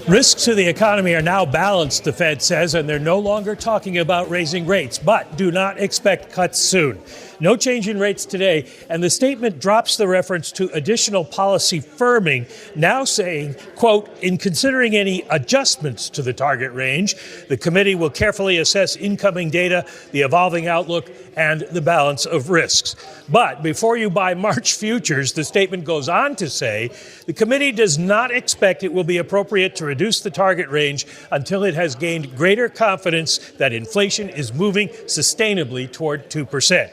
Risks to the economy are now balanced, the Fed says, and they're no longer talking about raising rates, but do not expect cuts soon. No change in rates today, and the statement drops the reference to additional policy firming, now saying, quote, in considering any adjustments to the target range, the committee will carefully assess incoming data, the evolving outlook, and the balance of risks. But before you buy March futures, the statement goes on to say the committee does not expect it will be appropriate to reduce the target range until it has gained greater confidence that inflation is moving sustainably toward 2%.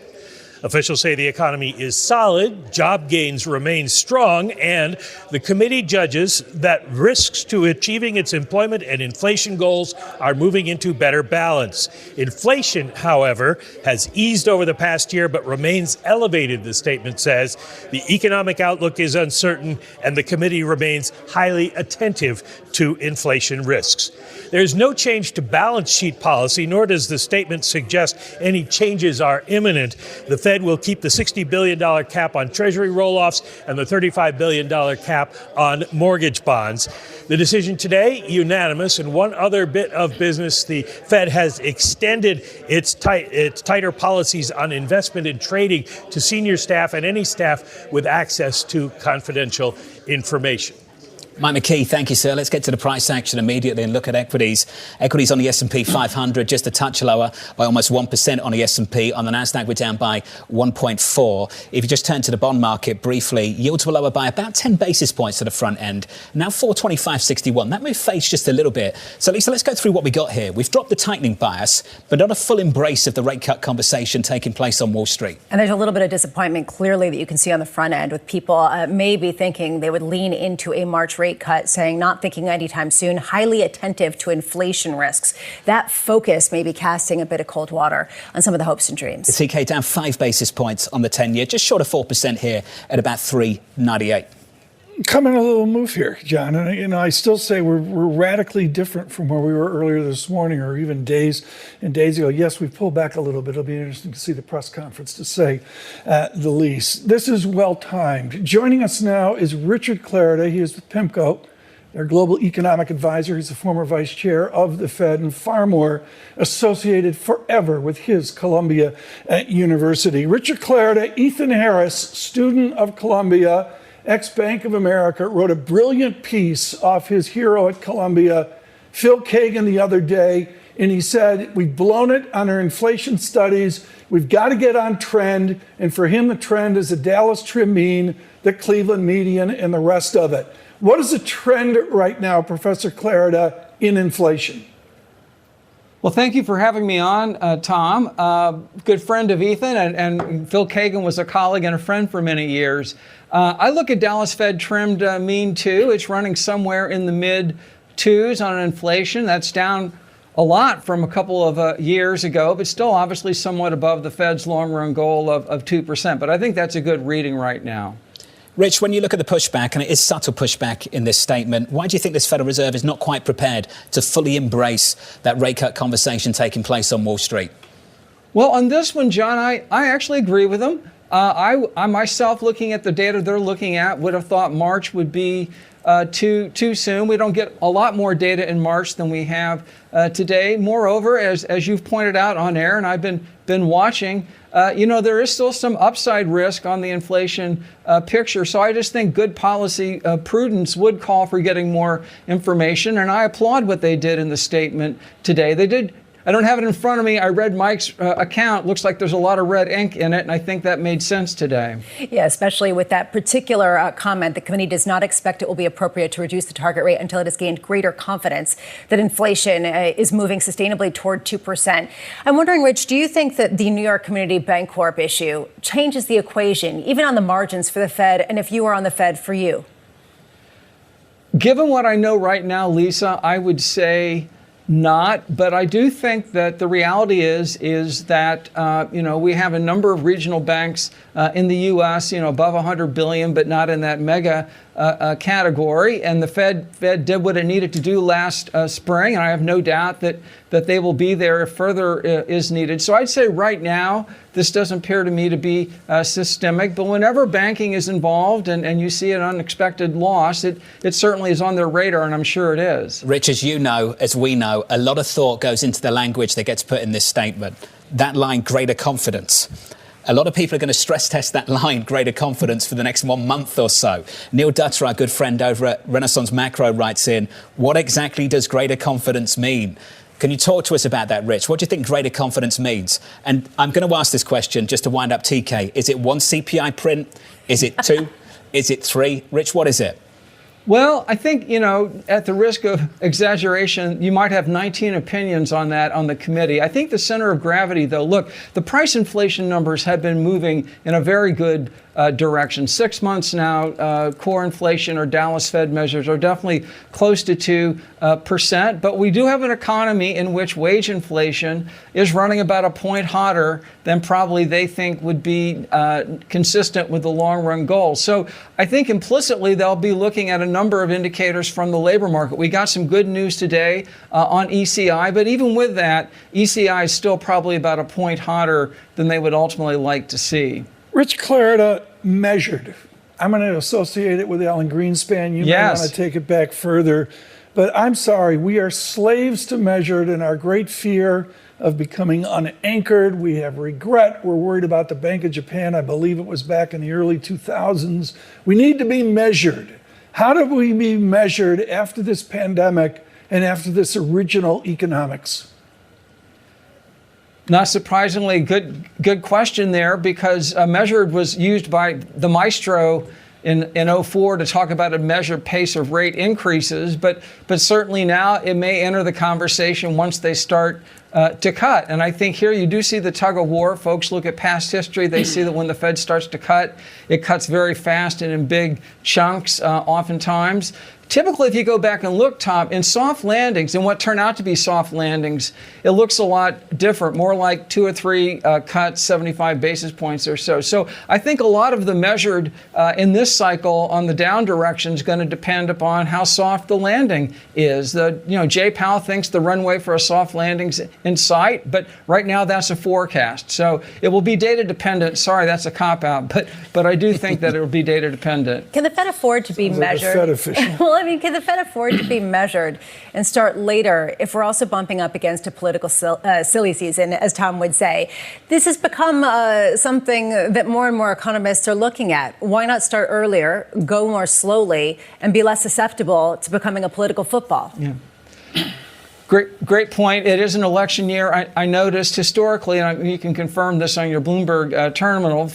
Officials say the economy is solid, job gains remain strong, and the committee judges that risks to achieving its employment and inflation goals are moving into better balance. Inflation, however, has eased over the past year but remains elevated, the statement says. The economic outlook is uncertain, and the committee remains highly attentive to inflation risks. There's no change to balance sheet policy, nor does the statement suggest any changes are imminent. The Fed will keep the $60 billion cap on Treasury roll-offs and the $35 billion cap on mortgage bonds. The decision today, unanimous. And one other bit of business, the Fed has extended its tighter policies on investment and trading to senior staff and any staff with access to confidential information. Mike McKee, thank you, sir. Let's get to the price action immediately and look at equities. Equities on the S&P 500 just a touch lower by almost 1% on the S&P. On the Nasdaq, we're down by 1.4. If you just turn to the bond market briefly, yields were lower by about 10 basis points to the front end. Now 425.61. That moved face just a little bit. So, Lisa, let's go through what we got here. We've dropped the tightening bias, but not a full embrace of the rate cut conversation taking place on Wall Street. And there's a little bit of disappointment, clearly, that you can see on the front end with people maybe thinking they would lean into a March rate cut, saying not thinking anytime soon, highly attentive to inflation risks. That focus may be casting a bit of cold water on some of the hopes and dreams. The TK down 5 basis points on the 10-year, just short of 4% here at about 3.98. Coming a little move here, John. And I still say we're radically different from where we were earlier this morning or even days ago. Yes, we've pulled back a little bit. It'll be interesting to see the press conference, to say the least. This is well timed. Joining us now is Richard Clarida. He is with PIMCO, their global economic advisor. He's the former vice chair of the Fed and far more associated forever with his Columbia University. Richard Clarida, Ethan Harris, student of Columbia, ex-Bank of America, wrote a brilliant piece off his hero at Columbia, Phil Kagan, the other day, and he said, we've blown it on our inflation studies. We've got to get on trend. And for him, the trend is the Dallas Trim Mean, the Cleveland Median, and the rest of it. What is the trend right now, Professor Clarida, in inflation? Well, thank you for having me on, Tom. Good friend of Ethan, and Phil Kagan was a colleague and a friend for many years. I look at Dallas Fed trimmed mean 2. It's running somewhere in the mid-2s on inflation. That's down a lot from a couple of years ago, but still obviously somewhat above the Fed's long-run goal of 2%. But I think that's a good reading right now. Rich, when you look at the pushback, and it is subtle pushback in this statement, why do you think this Federal Reserve is not quite prepared to fully embrace that rate cut conversation taking place on Wall Street? Well, on this one, John, I actually agree with them. I myself, looking at the data they're looking at, would have thought March would be too soon. We don't get a lot more data in March than we have today. Moreover, as you've pointed out on air, and I've been watching, there is still some upside risk on the inflation picture. So I just think good policy prudence would call for getting more information. And I applaud what they did in the statement today. They did. I don't have it in front of me. I read Mike's account. Looks like there's a lot of red ink in it, and I think that made sense today. Yeah, especially with that particular comment. The committee does not expect it will be appropriate to reduce the target rate until it has gained greater confidence that inflation is moving sustainably toward 2%. I'm wondering, Rich, do you think that the New York Community Bank Corp issue changes the equation, even on the margins for the Fed, and if you were on the Fed, for you? Given what I know right now, Lisa, I would say not, but I do think that the reality is that we have a number of regional banks in the U.S. above $100 billion, but not in that mega category, and the Fed did what it needed to do last spring, and I have no doubt that they will be there if further is needed. So I'd say right now, this doesn't appear to me to be systemic, but whenever banking is involved and you see an unexpected loss, it certainly is on their radar, and I'm sure it is. Rich, as you know, as we know, a lot of thought goes into the language that gets put in this statement. That line, greater confidence. A lot of people are going to stress test that line, greater confidence, for the next 1 month or so. Neil Dutter, our good friend over at Renaissance Macro, writes in, what exactly does greater confidence mean? Can you talk to us about that, Rich? What do you think greater confidence means? And I'm going to ask this question just to wind up TK. Is it 1 CPI print? Is it 2? Is it 3? Rich, what is it? Well, I think, at the risk of exaggeration, you might have 19 opinions on that on the committee. I think the center of gravity, though, look, the price inflation numbers have been moving in a very good direction. 6 months now, core inflation or Dallas Fed measures are definitely close to 2%. But we do have an economy in which wage inflation is running about a point hotter than probably they think would be consistent with the long run goal. So I think implicitly they'll be looking at a number of indicators from the labor market. We got some good news today on ECI, but even with that, ECI is still probably about a point hotter than they would ultimately like to see. Rich Clarida measured. I'm going to associate it with Alan Greenspan. You may want to take it back further. But I'm sorry, we are slaves to measured, and our great fear of becoming unanchored. We have regret. We're worried about the Bank of Japan. I believe it was back in the early 2000s. We need to be measured. How do we be measured after this pandemic and after this original economics? Not surprisingly, good question there, because measured was used by the maestro in 2004 to talk about a measured pace of rate increases, but certainly now it may enter the conversation once they start to cut. And I think here you do see the tug of war. Folks look at past history. They see that when the Fed starts to cut, it cuts very fast and in big chunks oftentimes. Typically, if you go back and look, Tom, in soft landings, and what turn out to be soft landings, it looks a lot different, more like 2 or 3 cuts, 75 basis points or so. So I think a lot of the measured in this cycle on the down direction is going to depend upon how soft the landing is. Jay Powell thinks the runway for a soft landing's in sight, but right now that's a forecast. So it will be data dependent. Sorry, that's a cop-out, but I do think that it will be data dependent. Can the Fed afford to be measured? Like a Fed official. Can the Fed afford to be measured and start later if we're also bumping up against a political silly season, as Tom would say? This has become something that more and more economists are looking at. Why not start earlier, go more slowly, and be less susceptible to becoming a political football? Yeah. Great point. It is an election year. I noticed historically, and you can confirm this on your Bloomberg terminal,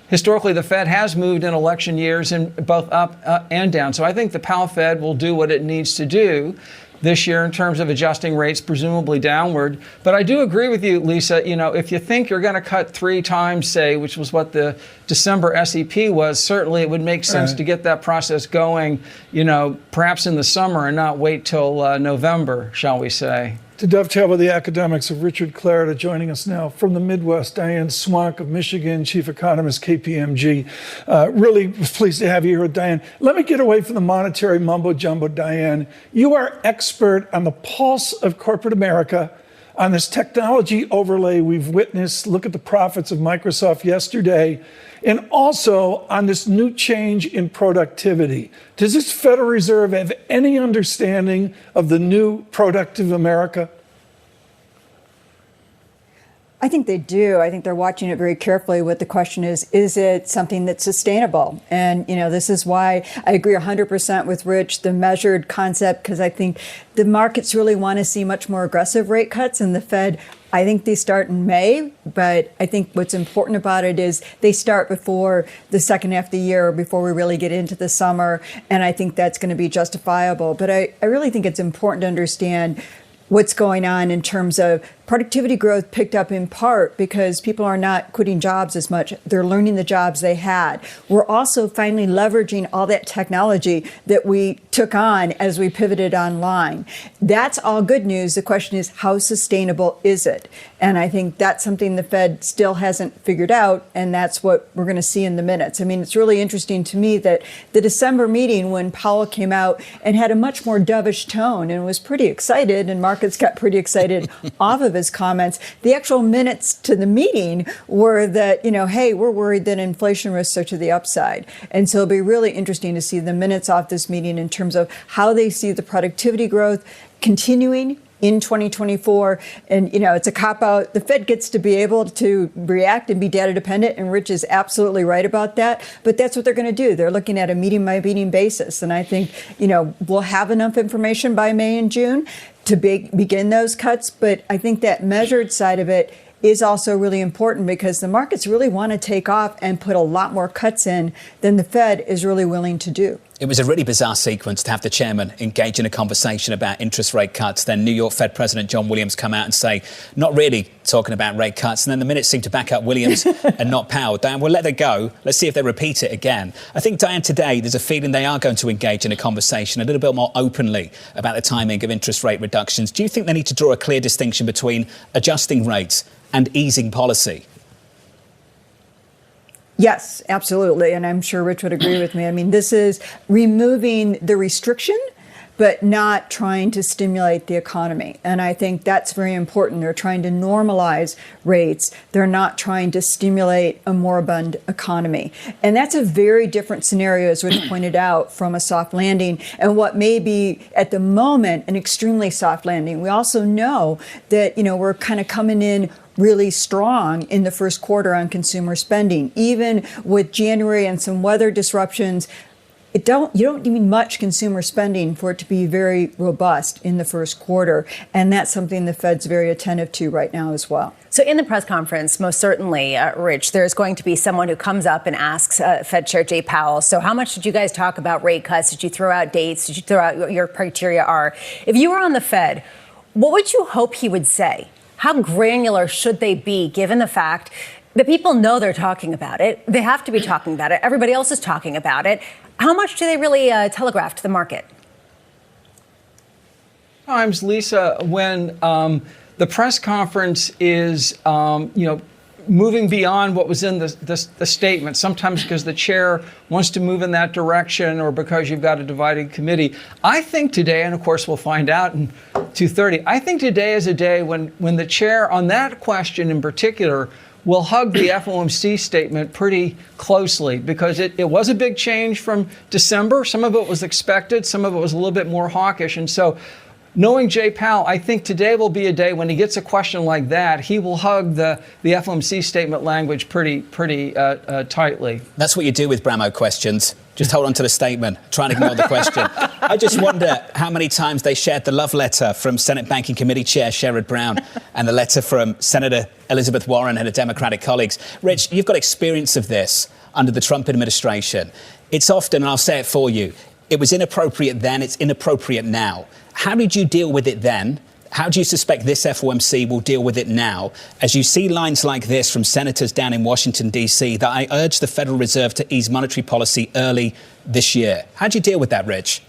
Historically, the Fed has moved in election years in both up and down. So I think the Powell Fed will do what it needs to do this year in terms of adjusting rates, presumably downward. But I do agree with you, Lisa. If you think you're going to cut 3 times, say, which was what the December SEP was, certainly it would make sense to get that process going, perhaps in the summer and not wait till November, shall we say. To dovetail with the academics of Richard Clarida, joining us now from the Midwest, Diane Swank of Michigan, chief economist, KPMG. Really pleased to have you here, Diane. Let me get away from the monetary mumbo-jumbo, Diane. You are expert on the pulse of corporate America, on this technology overlay we've witnessed. Look at the profits of Microsoft yesterday. And also on this new change in productivity. Does this Federal Reserve have any understanding of the new productive America? I think they do. I think they're watching it very carefully. What the question is it something that's sustainable? And, this is why I agree 100% with Rich, the measured concept, because I think the markets really want to see much more aggressive rate cuts, and the Fed, I think they start in May, but I think what's important about it is they start before the second half of the year, before we really get into the summer, and I think that's going to be justifiable. But I really think it's important to understand what's going on in terms of productivity growth picked up in part because people are not quitting jobs as much. They're learning the jobs they had. We're also finally leveraging all that technology that we took on as we pivoted online. That's all good news. The question is, how sustainable is it? And I think that's something the Fed still hasn't figured out, and that's what we're going to see in the minutes. I mean, it's really interesting to me that the December meeting, when Powell came out and had a much more dovish tone and was pretty excited, and markets got pretty excited off of his comments, the actual minutes to the meeting were that, hey, we're worried that inflation risks are to the upside. And so it'll be really interesting to see the minutes off this meeting in terms of how they see the productivity growth continuing in 2024. And, it's a cop-out. The Fed gets to be able to react and be data dependent, and Rich is absolutely right about that. But that's what they're going to do. They're looking at a meeting-by-meeting basis. And I think, we'll have enough information by May and June to begin those cuts. But I think that measured side of it is also really important because the markets really want to take off and put a lot more cuts in than the Fed is really willing to do. It was a really bizarre sequence to have the chairman engage in a conversation about interest rate cuts, then New York Fed President John Williams come out and say, not really talking about rate cuts, and then the minutes seem to back up Williams and not Powell. Diane, we'll let that go. Let's see if they repeat it again. I think, Diane, today there's a feeling they are going to engage in a conversation a little bit more openly about the timing of interest rate reductions. Do you think they need to draw a clear distinction between adjusting rates and easing policy? Yes, absolutely. And I'm sure Rich would agree with me. I mean, this is removing the restriction, but not trying to stimulate the economy. And I think that's very important. They're trying to normalize rates. They're not trying to stimulate a moribund economy. And that's a very different scenario, as Rich pointed out, from a soft landing and what may be, at the moment, an extremely soft landing. We also know that, we're kind of coming in really strong in the first quarter on consumer spending. Even with January and some weather disruptions, you don't need much consumer spending for it to be very robust in the first quarter. And that's something the Fed's very attentive to right now as well. So in the press conference, most certainly, Rich, there's going to be someone who comes up and asks Fed Chair Jay Powell, so how much did you guys talk about rate cuts? Did you throw out dates? Did you throw out what your criteria are? If you were on the Fed, what would you hope he would say? How granular should they be, given the fact that people know they're talking about it? They have to be talking about it. Everybody else is talking about it. How much do they really telegraph to the market? Sometimes, Lisa, when the press conference is, moving beyond what was in the statement, sometimes because the chair wants to move in that direction or because you've got a divided committee. I think today, and of course we'll find out in 2:30, I think today is a day when the chair on that question in particular will hug the FOMC statement pretty closely because it was a big change from December. Some of it was expected, some of it was a little bit more hawkish. And so knowing Jay Powell, I think today will be a day when he gets a question like that, he will hug the FOMC statement language pretty tightly. That's what you do with Bramo questions. Just hold on to the statement, try and ignore the question. I just wonder how many times they shared the love letter from Senate Banking Committee Chair Sherrod Brown and the letter from Senator Elizabeth Warren and her Democratic colleagues. Rich, you've got experience of this under the Trump administration. It's often, and I'll say it for you, it was inappropriate then, it's inappropriate now. How did you deal with it then? How do you suspect this FOMC will deal with it now? As you see lines like this from senators down in Washington, D.C., that I urge the Federal Reserve to ease monetary policy early this year. How do you deal with that, Rich?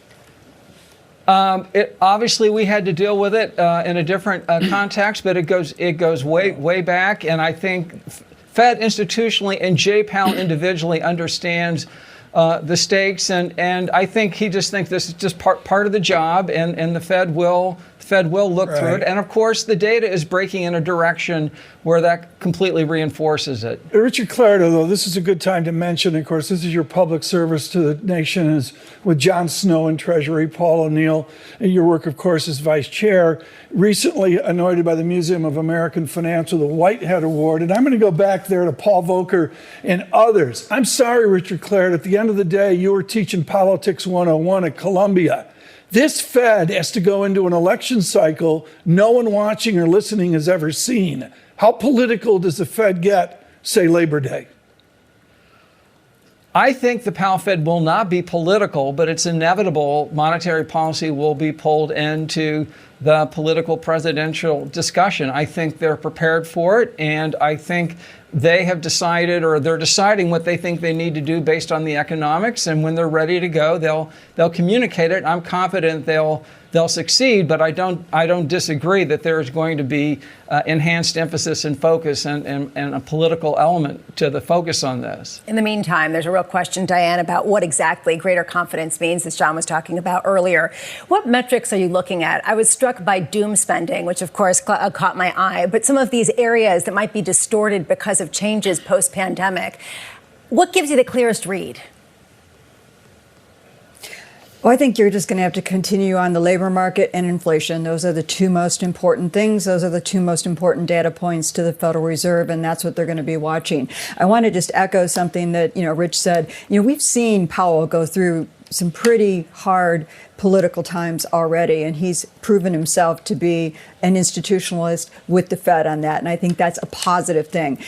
Obviously, we had to deal with it in a different context, but it goes way back. And I think Fed institutionally and Jay Powell individually understands the stakes, and I think he just thinks this is just part of the job, and the Fed will look through it. And of course, the data is breaking in a direction where that completely reinforces it. Richard Clarida, though, this is a good time to mention, of course, this is your public service to the nation, is with John Snow in Treasury, Paul O'Neill, and your work, of course, as vice chair, recently anointed by the Museum of American Finance with the Whitehead Award. And I'm going to go back there to Paul Volcker and others. I'm sorry, Richard Clarida, at the end of the day, you were teaching Politics 101 at Columbia. This Fed has to go into an election cycle no one watching or listening has ever seen. How political does the Fed get, say, Labor Day? I think the Powell Fed will not be political, but it's inevitable monetary policy will be pulled into the political presidential discussion. I think they're prepared for it, and I think they have decided, or they're deciding what they think they need to do based on the economics, and when they're ready to go, they'll communicate it. I'm confident they'll succeed, but I don't disagree that there's going to be enhanced emphasis and focus and a political element to the focus on this. In the meantime, there's a real question, Diane, about what exactly greater confidence means, as John was talking about earlier. What metrics are you looking at? I was struck by doom spending, which of course caught my eye, but some of these areas that might be distorted because of changes post-pandemic. What gives you the clearest read? Well, I think you're just going to have to continue on the labor market and inflation. Those are the two most important things. Those are the two most important data points to the Federal Reserve, and that's what they're going to be watching. I want to just echo something that, Rich said. We've seen Powell go through some pretty hard political times already, and he's proven himself to be an institutionalist with the Fed on that, and I think that's a positive thing.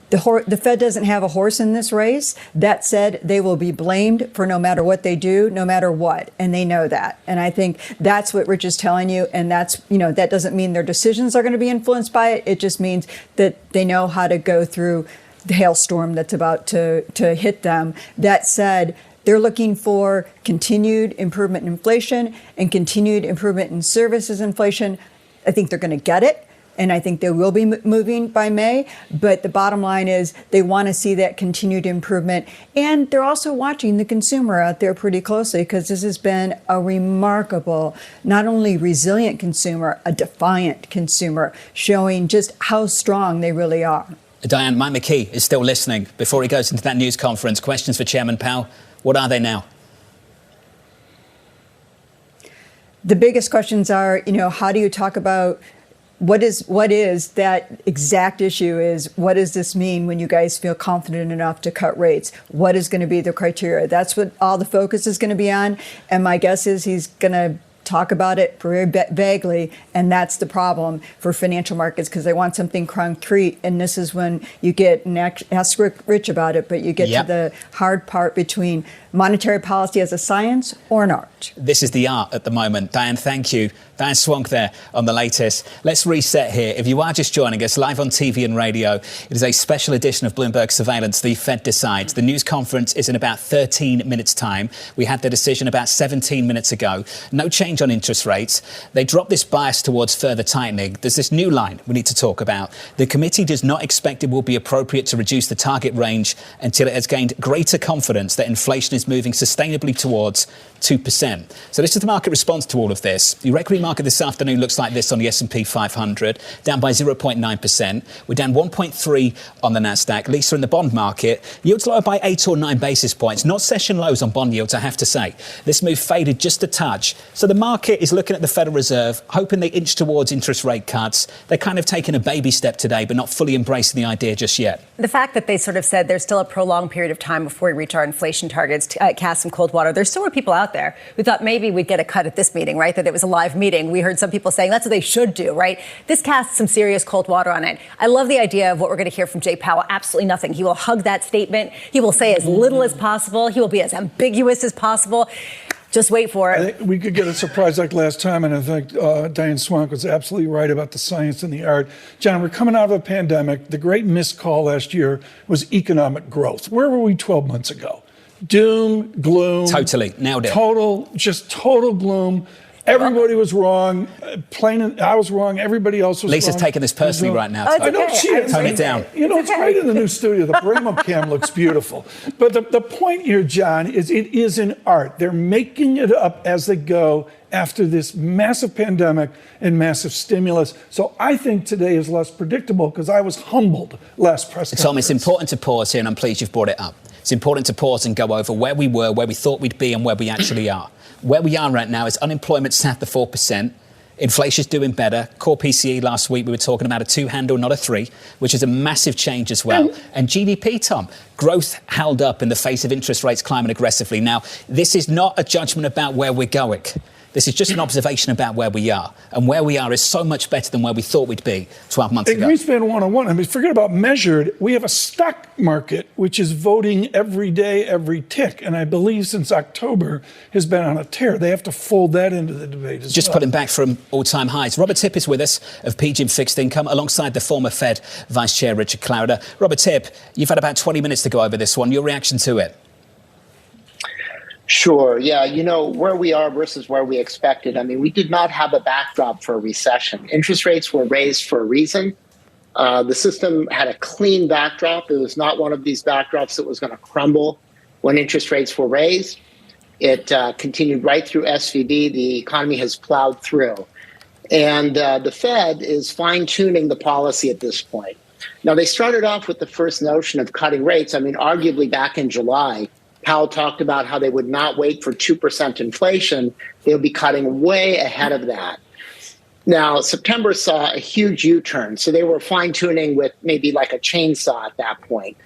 The Fed doesn't have a horse in this race. That said, they will be blamed for no matter what they do, no matter what. And they know that. And I think that's what Rich is telling you. And that's, that doesn't mean their decisions are going to be influenced by it. It just means that they know how to go through the hailstorm that's about to hit them. That said, they're looking for continued improvement in inflation and continued improvement in services inflation. I think they're going to get it. And I think they will be moving by May. But the bottom line is they want to see that continued improvement. And they're also watching the consumer out there pretty closely, because this has been a remarkable, not only resilient consumer, a defiant consumer, showing just how strong they really are. Diane, Mike McKee is still listening. Before he goes into that news conference, questions for Chairman Powell. What are they now? The biggest questions are, how do you talk about what is that exact issue is? What does this mean when you guys feel confident enough to cut rates? What is going to be the criteria? That's what all the focus is going to be on. And my guess is he's going to talk about it very vaguely, and that's the problem for financial markets, because they want something concrete. And this is when you get, and ask Rich about it, but you get to the hard part between monetary policy as a science or an art. This is the art at the moment. Diane, thank you. Diane Swank there on the latest. Let's reset here. If you are just joining us live on TV and radio, it is a special edition of Bloomberg Surveillance, The Fed Decides. The news conference is in about 13 minutes' time. We had the decision about 17 minutes ago. No change on interest rates. They dropped this bias towards further tightening. There's this new line we need to talk about. The committee does not expect it will be appropriate to reduce the target range until it has gained greater confidence that inflation is moving sustainably towards 2%. So this is the market response to all of this. The equity market this afternoon looks like this on the S&P 500, down by 0.9%. We're down 1.3 on the Nasdaq. Lisa, in the bond market, yields lower by 8 or 9 basis points. Not session lows on bond yields, I have to say. This move faded just a touch. So the market is looking at the Federal Reserve, hoping they inch towards interest rate cuts. They're kind of taking a baby step today, but not fully embracing the idea just yet. The fact that they sort of said there's still a prolonged period of time before we reach our inflation targets cast some cold water. There still were people out there who thought maybe we'd get a cut at this meeting, right? That it was a live meeting. We heard some people saying that's what they should do, right? This casts some serious cold water on it. I love the idea of what we're going to hear from Jay Powell. Absolutely nothing. He will hug that statement. He will say as little as possible. He will be as ambiguous as possible. Just wait for it. I think we could get a surprise like last time, and I think Diane Swank was absolutely right about the science and the art. John, we're coming out of a pandemic. The great missed call last year was economic growth. Where were we 12 months ago? Doom, gloom. Totally. Nailed it. Total gloom. Everybody was wrong. I was wrong. Everybody else was wrong. Lisa's taking this personally right now. Oh, I know she is. Tone it down. It's great in the new studio. The Brahma cam looks beautiful. But the point here, John, is it is an art. They're making it up as they go after this massive pandemic and massive stimulus. So I think today is less predictable, because I was humbled last press conference. Tom, it's important to pause here, and I'm pleased you've brought it up. It's important to pause and go over where we were, where we thought we'd be, and where we actually are. Where we are right now is unemployment south of 4%. Inflation's doing better. Core PCE last week, we were talking about a 2 handle, not a 3, which is a massive change as well. And GDP, Tom, growth held up in the face of interest rates climbing aggressively. Now, this is not a judgment about where we're going. This is just an observation about where we are. And where we are is so much better than where we thought we'd be 12 months ago. Greenspan 101. I mean, forget about measured. We have a stock market which is voting every day, every tick. And I believe since October has been on a tear. They have to fold that into the debate as Just well. putting back from all-time highs. Robert Tipp is with us of PGIM Fixed Income alongside the former Fed Vice Chair Richard Clarida. Robert Tipp, you've had about 20 minutes to go over this one. Your reaction to it? Sure. Yeah. You know, where we are versus where we expected. I mean, we did not have a backdrop for a recession. Interest rates were raised for a reason. The system had a clean backdrop. It was not one of these backdrops that was going to crumble when interest rates were raised. It continued right through SVB. The economy has plowed through. And the Fed is fine-tuning the policy at this point. Now, they started off with the first notion of cutting rates. I mean, arguably back in July, Powell talked about how they would not wait for 2% inflation. They'll be cutting way ahead of that. Now, September saw a huge U-turn. So they were fine-tuning with maybe like a chainsaw at that point.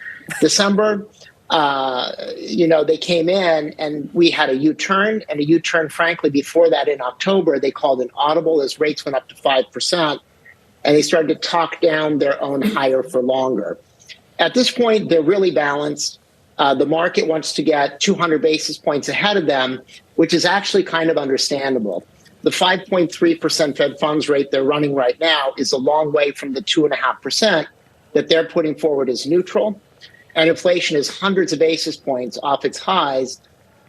December, they came in and we had a U-turn, and a U-turn, frankly, before that in October, they called an audible as rates went up to 5%, and they started to talk down their own higher for longer. At this point, they're really balanced. The market wants to get 200 basis points ahead of them, which is actually kind of understandable. The 5.3% Fed funds rate they're running right now is a long way from the 2.5% that they're putting forward as neutral. And inflation is hundreds of basis points off its highs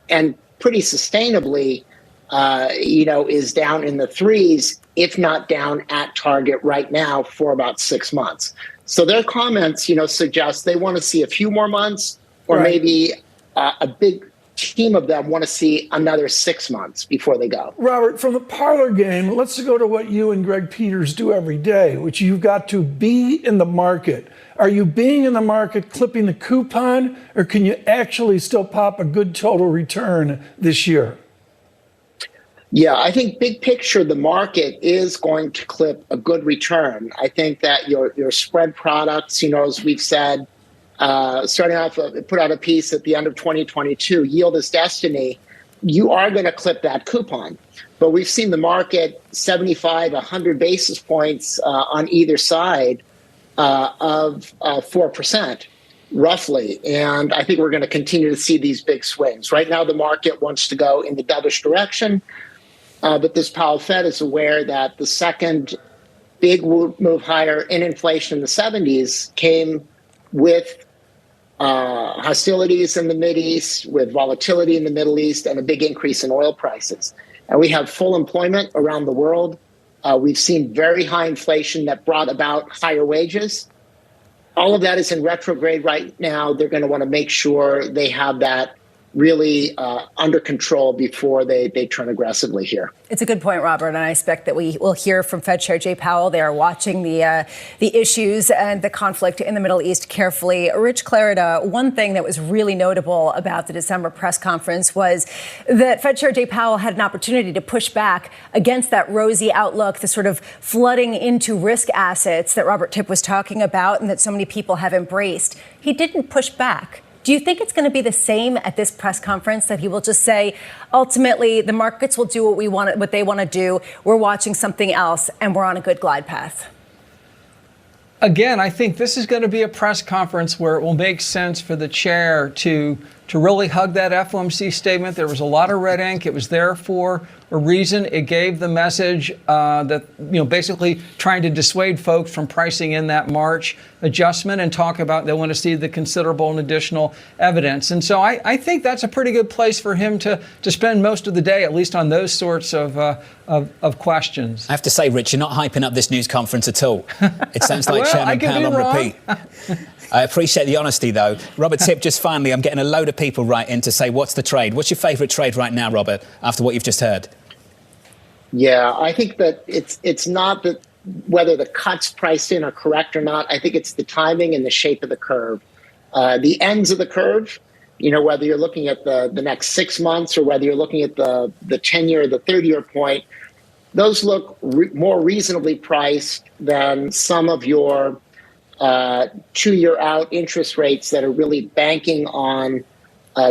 and pretty sustainably, is down in the threes, if not down at target right now for about 6 months. So their comments, suggest they want to see a few more months, or maybe a big team of them want to see another 6 months before they go. Robert, from the parlor game, let's go to what you and Greg Peters do every day, which you've got to be in the market. Are you being in the market, clipping the coupon, or can you actually still pop a good total return this year? Yeah, I think big picture, the market is going to clip a good return. I think that your spread products, as we've said, starting off, put out a piece at the end of 2022, yield is destiny. You are going to clip that coupon. But we've seen the market 75, 100 basis points on either side of 4%, roughly. And I think we're going to continue to see these big swings. Right now, the market wants to go in the dovish direction. But this Powell Fed is aware that the second big move higher in inflation in the 70s came with hostilities in the Mideast, with volatility in the Middle East, and a big increase in oil prices. And we have full employment around the world. We've seen very high inflation that brought about higher wages. All of that is in retrograde right now. They're going to want to make sure they have that really under control before they turn aggressively here. It's a good point, Robert, and I expect that we will hear from Fed Chair Jay Powell. They are watching the issues and the conflict in the Middle East carefully. Rich Clarida, one thing that was really notable about the December press conference was that Fed Chair Jay Powell had an opportunity to push back against that rosy outlook, the sort of flooding into risk assets that Robert Tipp was talking about and that so many people have embraced. He didn't push back. Do you think it's going to be the same at this press conference, that he will just say, ultimately, the markets will do what they want to do. We're watching something else, and we're on a good glide path? Again, I think this is going to be a press conference where it will make sense for the chair to really hug that FOMC statement. There was a lot of red ink. It was there for a reason. It gave the message that, basically trying to dissuade folks from pricing in that March adjustment and talk about they want to see the considerable and additional evidence. And so I think that's a pretty good place for him to spend most of the day, at least on those sorts of questions. I have to say, Rich, you're not hyping up this news conference at all. It sounds like Chairman Powell on repeat. I appreciate the honesty, though. Robert Tipp, just finally, I'm getting a load of people right in to say, what's the trade? What's your favourite trade right now, Robert, after what you've just heard? Yeah, I think that it's not that whether the cuts priced in are correct or not. I think it's the timing and the shape of the curve. The ends of the curve, whether you're looking at the next 6 months or whether you're looking at the 10-year or the 30-year point, those look more reasonably priced than some of your 2-year out interest rates that are really banking on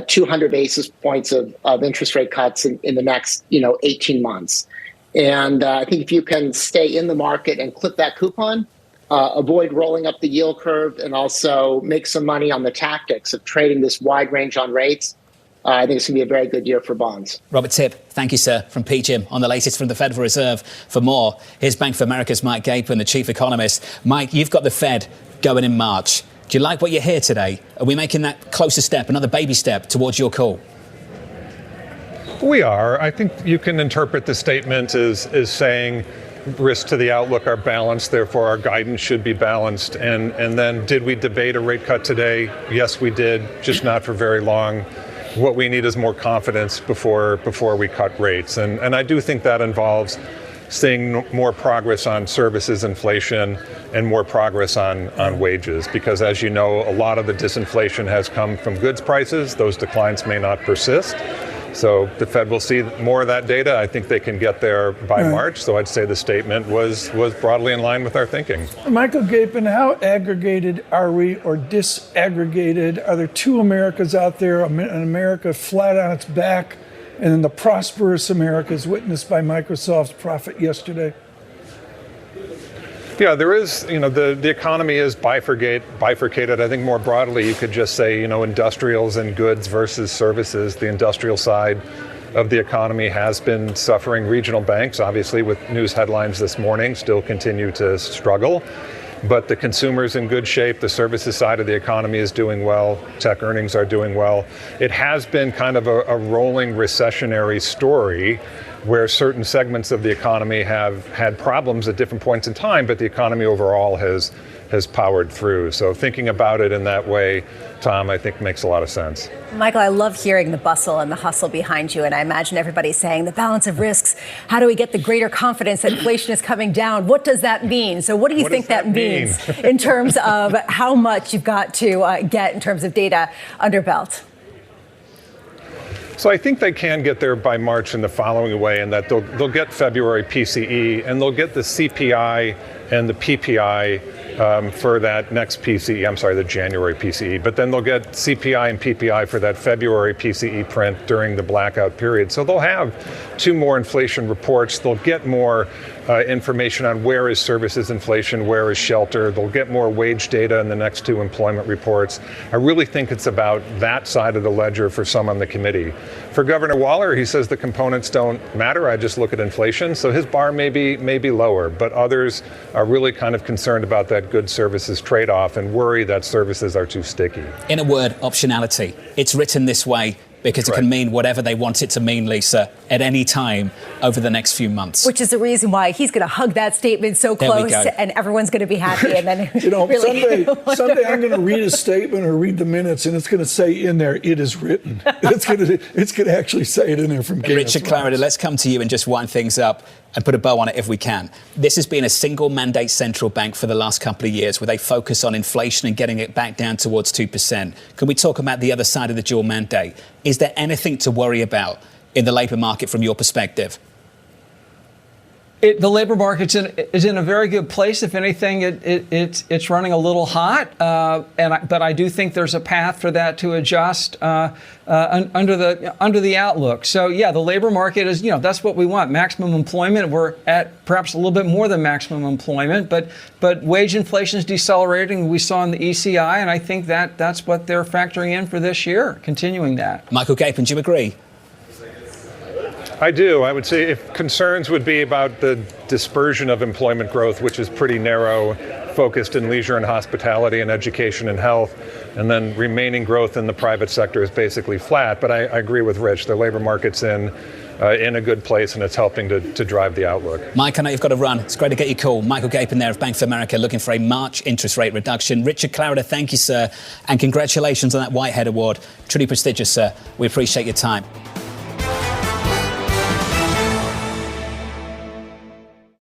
200 basis points of interest rate cuts in the next 18 months. And I think if you can stay in the market and clip that coupon, avoid rolling up the yield curve, and also make some money on the tactics of trading this wide range on rates, I think it's going to be a very good year for bonds. Robert Tipp, thank you, sir, from PGIM on the latest from the Federal Reserve. For more, here's Bank of America's Mike Gapin, the chief economist. Mike, you've got the Fed going in March. Do you like what you hear today? Are we making that closer step, another baby step towards your call? We are. I think you can interpret the statement as saying risks to the outlook are balanced, therefore our guidance should be balanced. And then did we debate a rate cut today? Yes, we did, just not for very long. What we need is more confidence before we cut rates. And I do think that involves seeing more progress on services inflation and more progress on wages, because as you know, a lot of the disinflation has come from goods prices. Those declines may not persist. So the Fed will see more of that data. I think they can get there by March. So I'd say the statement was broadly in line with our thinking. Michael Gapin, how aggregated are we, or disaggregated? Are there two Americas out there, an America flat on its back, and then the prosperous America as witnessed by Microsoft's profit yesterday? Yeah, there is, the economy is bifurcated. I think more broadly, you could just say, industrials and goods versus services. The industrial side of the economy has been suffering. Regional banks, obviously, with news headlines this morning, still continue to struggle. But the consumer's in good shape. The services side of the economy is doing well. Tech earnings are doing well. It has been kind of a rolling recessionary story where certain segments of the economy have had problems at different points in time, but the economy overall has powered through. So thinking about it in that way, Tom, I think makes a lot of sense. Michael, I love hearing the bustle and the hustle behind you. And I imagine everybody's saying the balance of risks. How do we get the greater confidence that inflation is coming down? What does that mean? So what do you think that means in terms of how much you've got to get in terms of data under belt? So I think they can get there by March in the following way, in that they'll get February PCE and they'll get the CPI and the PPI for that next PCE, the January PCE, but then they'll get CPI and PPI for that February PCE print during the blackout period. So they'll have two more inflation reports. They'll get more information on where is services inflation, where is shelter. They'll get more wage data in the next two employment reports. I really think it's about that side of the ledger for some on the committee. For Governor Waller, he says the components don't matter. I just look at inflation. So his bar may be lower, but others are really kind of concerned about that good services trade-off and worry that services are too sticky. In a word, optionality. It's written this way because it can mean whatever they want it to mean, Lisa, at any time over the next few months. Which is the reason why he's going to hug that statement so close and everyone's going to be happy. And then someday I'm going to read a statement or read the minutes and it's going to say in there, it is written. It's going to actually say it in there from Richard Clarida, let's come to you and just wind things up and put a bow on it if we can. This has been a single mandate central bank for the last couple of years where they focus on inflation and getting it back down towards 2%. Can we talk about the other side of the dual mandate? Is there anything to worry about in the labour market from your perspective? The labor market is in a very good place. If anything, it's running a little hot, but I do think there's a path for that to adjust under the outlook. So yeah, the labor market is, that's what we want. Maximum employment. We're at perhaps a little bit more than maximum employment, but wage inflation is decelerating. We saw in the ECI, and I think that's what they're factoring in for this year, continuing that. Michael Gapin, do you agree? I do. I would say if concerns would be about the dispersion of employment growth, which is pretty narrow, focused in leisure and hospitality and education and health, and then remaining growth in the private sector is basically flat. But I agree with Rich. The labor market's in a good place, and it's helping to drive the outlook. Mike, I know you've got to run. It's great to get your call. Michael Gapin there of Bank of America looking for a March interest rate reduction. Richard Clarida, thank you, sir. And congratulations on that Whitehead Award. Truly prestigious, sir. We appreciate your time.